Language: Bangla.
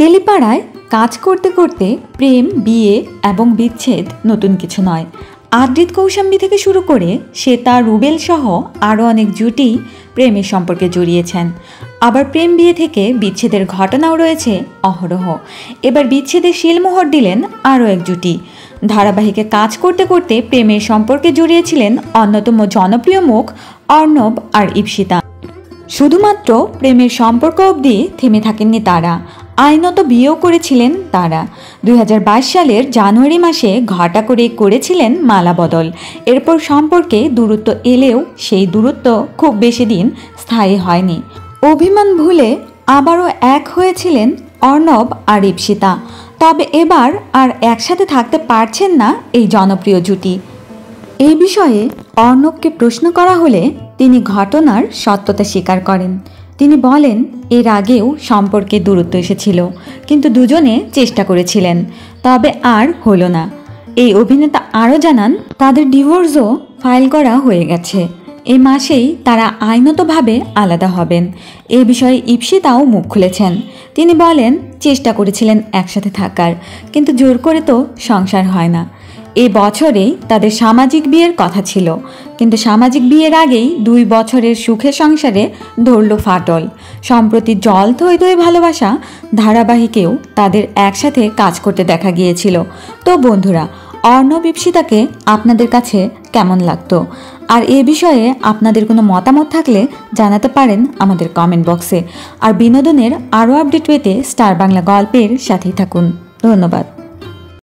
টেলিপাড়ায় কাজ করতে করতে প্রেম, বিয়ে এবং বিচ্ছেদ নতুন কিছু নয়। আদ্রিত কৌশাম্বী থেকে শুরু করে শ্বেতা, রুবেল সহ আরও অনেক জুটি প্রেমের সম্পর্কে জড়িয়েছেন। আবার প্রেম বিয়ে থেকে বিচ্ছেদের ঘটনাও রয়েছে অহরহ। এবার বিচ্ছেদের শিলমোহর দিলেন আরও এক জুটি। ধারাবাহিকে কাজ করতে করতে প্রেমের সম্পর্কে জড়িয়েছিলেন অন্যতম জনপ্রিয় মুখ অর্ণব আর ঈপ্সিতা। শুধুমাত্র প্রেমের সম্পর্ক অবধি থেমে থাকেননি তারা, আইনত বিয়েও করেছিলেন তারা। 2022 সালের জানুয়ারি মাসে ঘটা করে করেছিলেন মালা বদল। এরপর সম্পর্কে দূরত্ব এলেও সেই দূরত্ব খুব বেশি দিন স্থায়ী হয়নি। অভিমান ভুলে আবারও এক হয়েছিলেন অর্ণব আর ঈপ্সিতা। তবে এবার আর একসাথে থাকতে পারছেন না এই জনপ্রিয় জুটি। এই বিষয়ে অর্ণবকে প্রশ্ন করা হলে তিনি ঘটনার সত্যতা স্বীকার করেন। তিনি বলেন, এর আগেও সম্পর্কে দূরত্ব এসেছিল, কিন্তু দুজনে চেষ্টা করেছিলেন, তবে আর হলো না। এই অভিনেতা আরও জানান, তাদের ডিভোর্সও ফাইল করা হয়ে গেছে। এই মাসেই তারা আইনতভাবে আলাদা হবেন। এ বিষয়ে ঈপ্সিতাও মুখ খুলেছেন। তিনি বলেন, চেষ্টা করেছিলেন একসাথে থাকার, কিন্তু জোর করে তো সংসার হয় না। এ বছরেই তাদের সামাজিক বিয়ের কথা ছিল, কিন্তু সামাজিক বিয়ের আগেই 2 বছরের সুখের সংসারে ধরল ফাটল। সম্প্রতি জল থই থই ভালোবাসা ধারাবাহিকেও তাদের একসাথে কাজ করতে দেখা গিয়েছিল। তো বন্ধুরা, অর্ণব ঈপ্সিতাকে আপনাদের কাছে কেমন লাগতো? আর এ বিষয়ে আপনাদের কোনো মতামত থাকলে জানাতে পারেন আমাদের কমেন্ট বক্সে। আর বিনোদনের আরও আপডেট পেতে স্টার বাংলা গল্পের সাথেই থাকুন। ধন্যবাদ।